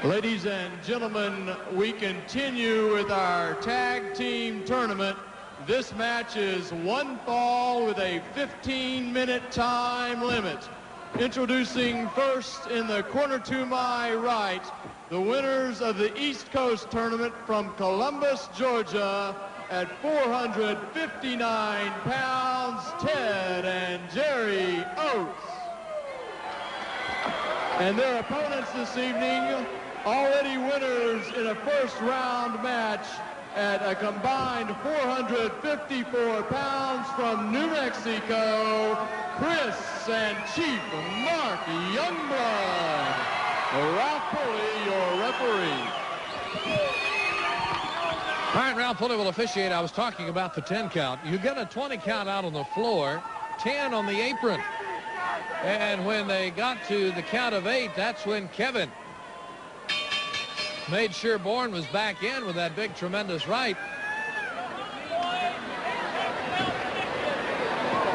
Ladies and gentlemen, we continue with our tag team tournament. This match is one fall with a 15-minute time limit. Introducing first in the corner to my right, the winners of the East Coast tournament from Columbus, Georgia, at 459 pounds, Ted and Jerry Oates. And their opponents this evening, already winners in a first-round match at a combined 454 pounds from New Mexico, Chris and Chief Mark Youngblood. Ralph Pulley, your referee. All right, Ralph Pulley will officiate. I was talking about the 10 count. You get a 20 count out on the floor, 10 on the apron. And when they got to the count of 8, that's when Kevin made sure Bourne was back in with that big, tremendous right.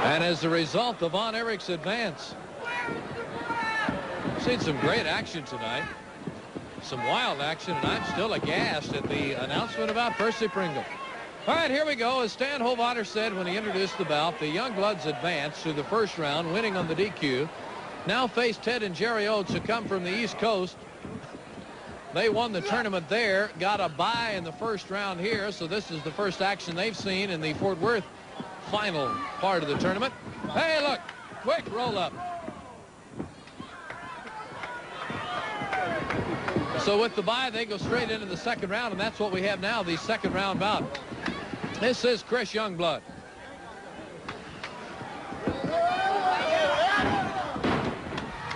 And as a result of Von Erich's advance, seen some great action tonight. Some wild action, and I'm still aghast at the announcement about Percy Pringle. All right, here we go. As Stan Hovater said when he introduced the bout, the Youngbloods advanced to the first round, winning on the DQ. Now face Ted and Jerry Oates, who come from the East Coast. They won the tournament there, got a bye in the first round here, so this is the first action they've seen in the Fort Worth final part of the tournament. Hey, look, quick roll-up. So with the bye, they go straight into the second round, and that's what we have now, the second round bout. This is Chris Youngblood.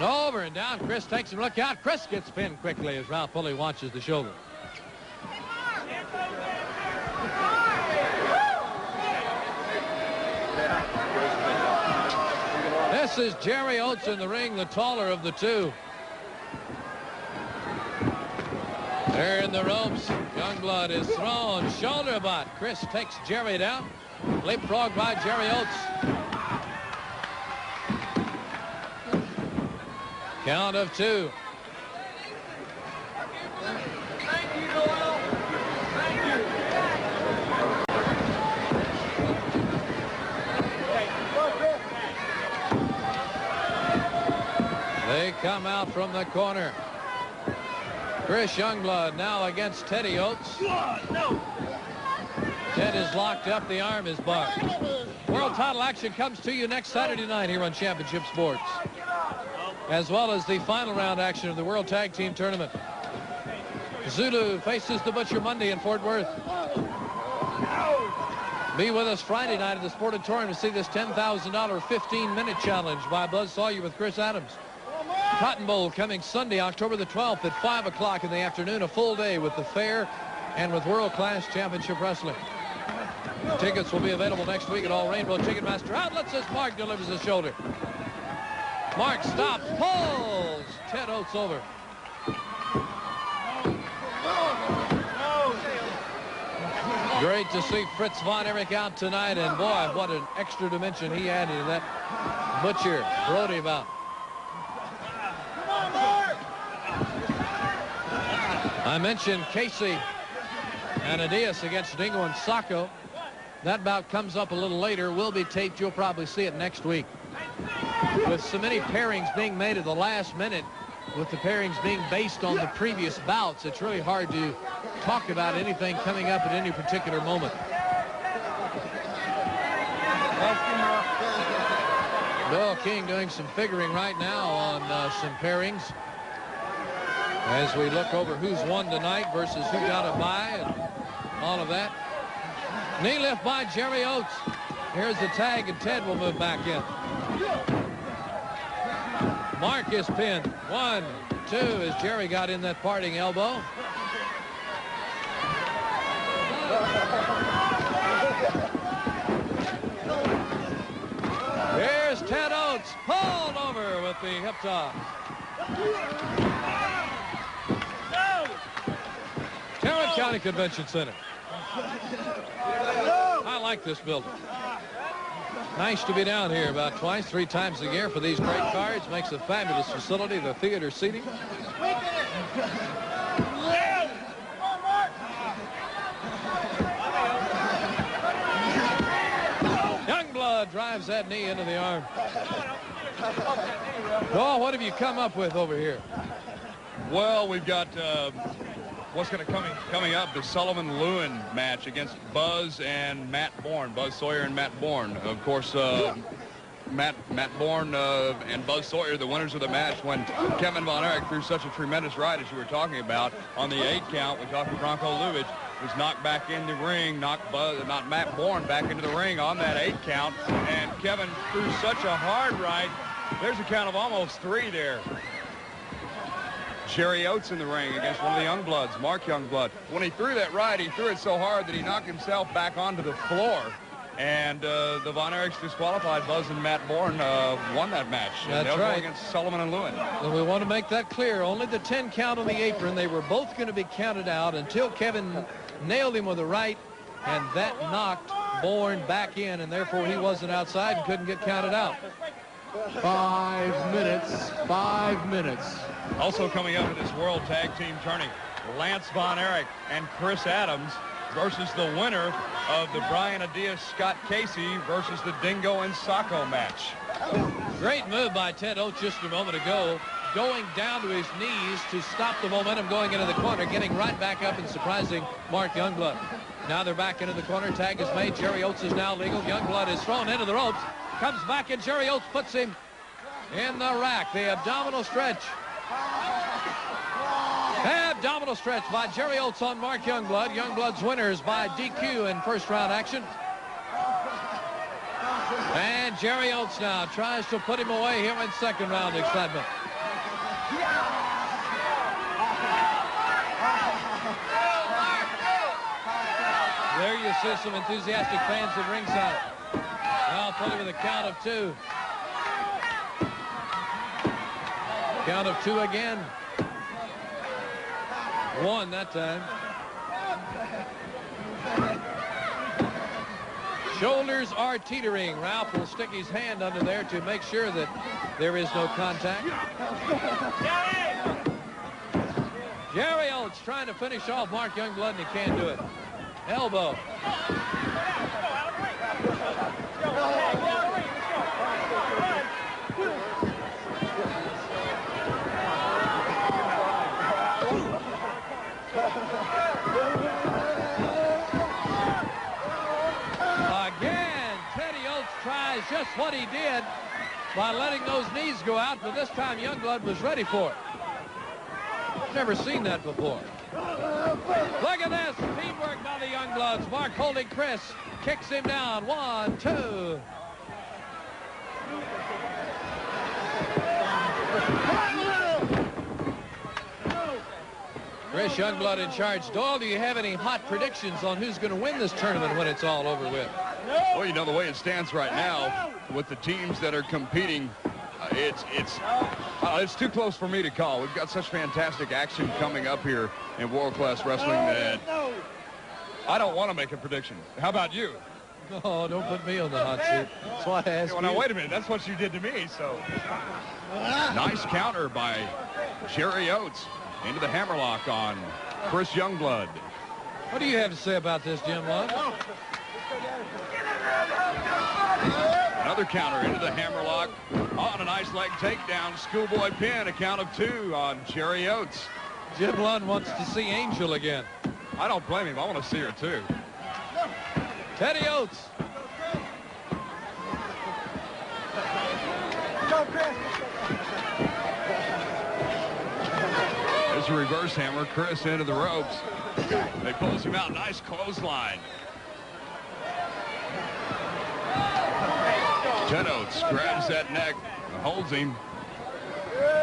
Over and down. Chris takes him. Look out. Chris gets pinned quickly as Ralph Pulley watches the shoulder. This is Jerry Oates in the ring, the taller of the two. They're in the ropes. Youngblood is thrown. Shoulder butt. Chris takes Jerry down. Leapfrog by Jerry Oates. Count of 2. They come out from the corner. Chris Youngblood now against Teddy Oates. Ted is locked up. The arm is barred. World title action comes to you next Saturday night here on Championship Sports, as well as the final round action of the World Tag Team Tournament. Zulu faces the Butcher Monday in Fort Worth. Be with us Friday night at the Sportatorium to see this $10,000 15-minute challenge by Buzz Sawyer with Chris Adams. Cotton Bowl coming Sunday, October the 12th at 5 o'clock in the afternoon, a full day with the fair and with world-class championship wrestling. Tickets will be available next week at all Rainbow Ticketmaster outlets as Mark delivers the shoulder. Mark stops, pulls Ted Oates over. Great to see Fritz Von Erich out tonight, and boy, what an extra dimension he added to that Butcher Brody bout. I mentioned Casey and Adias against Dingo and Sacco. That bout comes up a little later, will be taped. You'll probably see it next week. With so many pairings being made at the last minute, with the pairings being based on the previous bouts, it's really hard to talk about anything coming up at any particular moment. Bill King doing some figuring right now on some pairings as we look over who's won tonight versus who got a bye and all of that. Knee lift by Jerry Oates. Here's the tag, and Ted will move back in. Mark is pinned. 1, 2 as Jerry got in that parting elbow. Here's Ted Oates, pulled over with the hip toss. Tarrant County Convention Center. I like this building. Nice to be down here about twice, 3 times a year for these great cards. Makes a fabulous facility, the theater seating. that knee into the arm. Oh, what have you come up with over here? Well, we've got what's going to coming up, the Sullivan-Lewin match against Buzz and Matt Bourne. Buzz Sawyer and Matt Bourne. Of course, Matt Bourne and Buzz Sawyer, the winners of the match when Kevin Von Erich threw such a tremendous ride, as you were talking about, on the 8 count with Dr. Bronco Lubitsch, was knocked back in the ring, knocked Matt Bourne back into the ring on that 8 count, and Kevin threw such a hard ride. There's a count of almost 3 there. Jerry Oates in the ring against one of the Youngbloods, Mark Youngblood. When he threw that ride, he threw it so hard that he knocked himself back onto the floor. And the Von Erichs disqualified. Buzz and Matt Bourne won that match. That's right. Against Sullivan and Lewin. And we want to make that clear. Only the 10 count on the apron. They were both going to be counted out until Kevin nailed him with a right, and that knocked Bourne back in, and therefore he wasn't outside and couldn't get counted out. 5 minutes. 5 minutes. Also coming up in this World Tag Team Tourney, Lance Von Erich and Chris Adams versus the winner of the Brian Adias Scott Casey versus the Dingo and Sacco match. Great move by Ted Oates just a moment ago, going down to his knees to stop the momentum going into the corner, getting right back up and surprising Mark Youngblood. Now they're back into the corner. Tag is made. Jerry Oates is now legal. Youngblood is thrown into the ropes. Comes back, and Jerry Oates puts him in the rack. The abdominal stretch. Abdominal stretch by Jerry Oates on Mark Youngblood. Youngblood's winners by DQ in first round action. And Jerry Oates now tries to put him away here in second round excitement. There you see some enthusiastic fans at ringside. Now put him with a count of 2. Count of 2 again. 1 that time. Shoulders are teetering. Ralph will stick his hand under there to make sure that there is no contact. Jerry Oates trying to finish off Mark Youngblood, and he can't do it. Elbow. Again, Teddy Oates tries just what he did by letting those knees go out, but this time Youngblood was ready for it. Never seen that before. Look at this. Teamwork by the Youngbloods. Mark holding Chris. Kicks him down. 1, 2. Chris Youngblood in charge. Doyle, do you have any hot predictions on who's going to win this tournament when it's all over with? Well, you know, the way it stands right now with the teams that are competing, it's too close for me to call. We've got such fantastic action coming up here in world-class wrestling that I don't want to make a prediction. How about you? No, don't put me on the hot seat. That's why I asked you. Now, wait a minute. That's what you did to me, so. Nice counter by Jerry Oates into the hammerlock on Chris Youngblood. What do you have to say about this, Jim Lund? Another counter into the hammerlock on a nice leg takedown. Schoolboy pin, a count of 2 on Jerry Oates. Jim Lund wants to see Angel again. I don't blame him. I want to see her too. Teddy Oates. There's a reverse hammer. Chris into the ropes. They pulls him out. Nice clothesline. Ted Oates grabs that neck, holds him.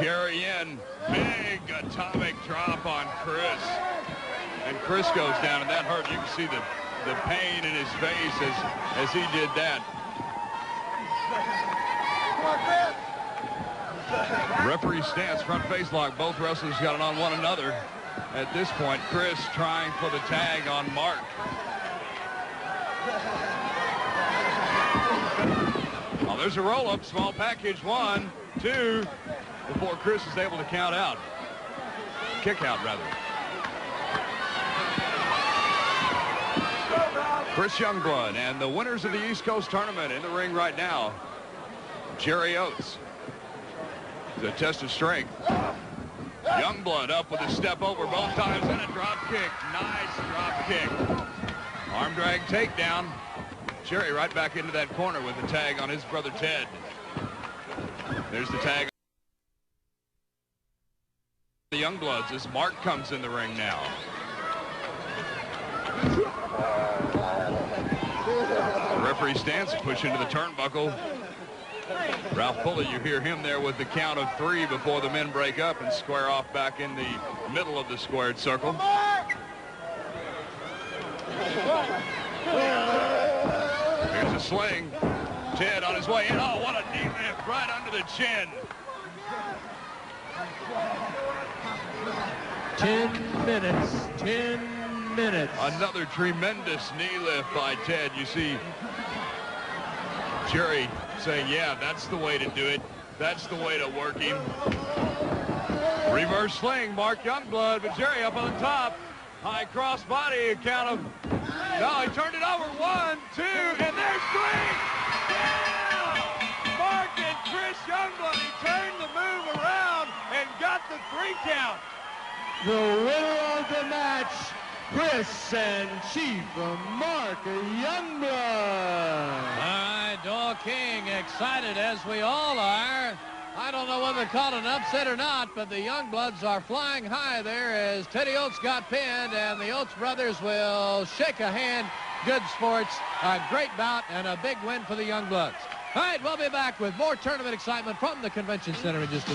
Jerry in. Big atomic drop on Chris. And Chris goes down, and that hurt. You can see the pain in his face as he did that. Referee stance, front face lock. Both wrestlers got it on one another. At this point, Chris trying for the tag on Mark. Oh, there's a roll-up, small package. 1, 2, before Chris is able to count out. Kick out, rather. Chris Youngblood and the winners of the East Coast tournament in the ring right now. Jerry Oates. The test of strength. Youngblood up with a step over both times and a drop kick. Nice drop kick. Arm drag takedown. Jerry right back into that corner with the tag on his brother Ted. There's the tag. The Youngbloods as Mark comes in the ring now. The referee stands to push into the turnbuckle. Ralph Pulley, you hear him there with the count of 3 before the men break up and square off back in the middle of the squared circle. Here's a sling. Ted on his way in. Oh, what a knee lift right under the chin. 10 minutes. 10 minutes. Another tremendous knee lift by Ted. You see Jerry saying, yeah, that's the way to do it. That's the way to work him. Reverse sling, Mark Youngblood, but Jerry up on the top. High cross body, a count of, no, he turned it over. 1, 2, and there's 3. Yeah! Mark and Chris Youngblood, he turned the move around and got the 3 count. The winner of the match, Chris and Chief Mark Youngblood. All right, Doyle King excited as we all are. I don't know whether to call it an upset or not, but the Youngbloods are flying high there as Teddy Oates got pinned, and the Oates brothers will shake a hand. Good sports, a great bout, and a big win for the Youngbloods. All right, we'll be back with more tournament excitement from the Convention Center in just a minute.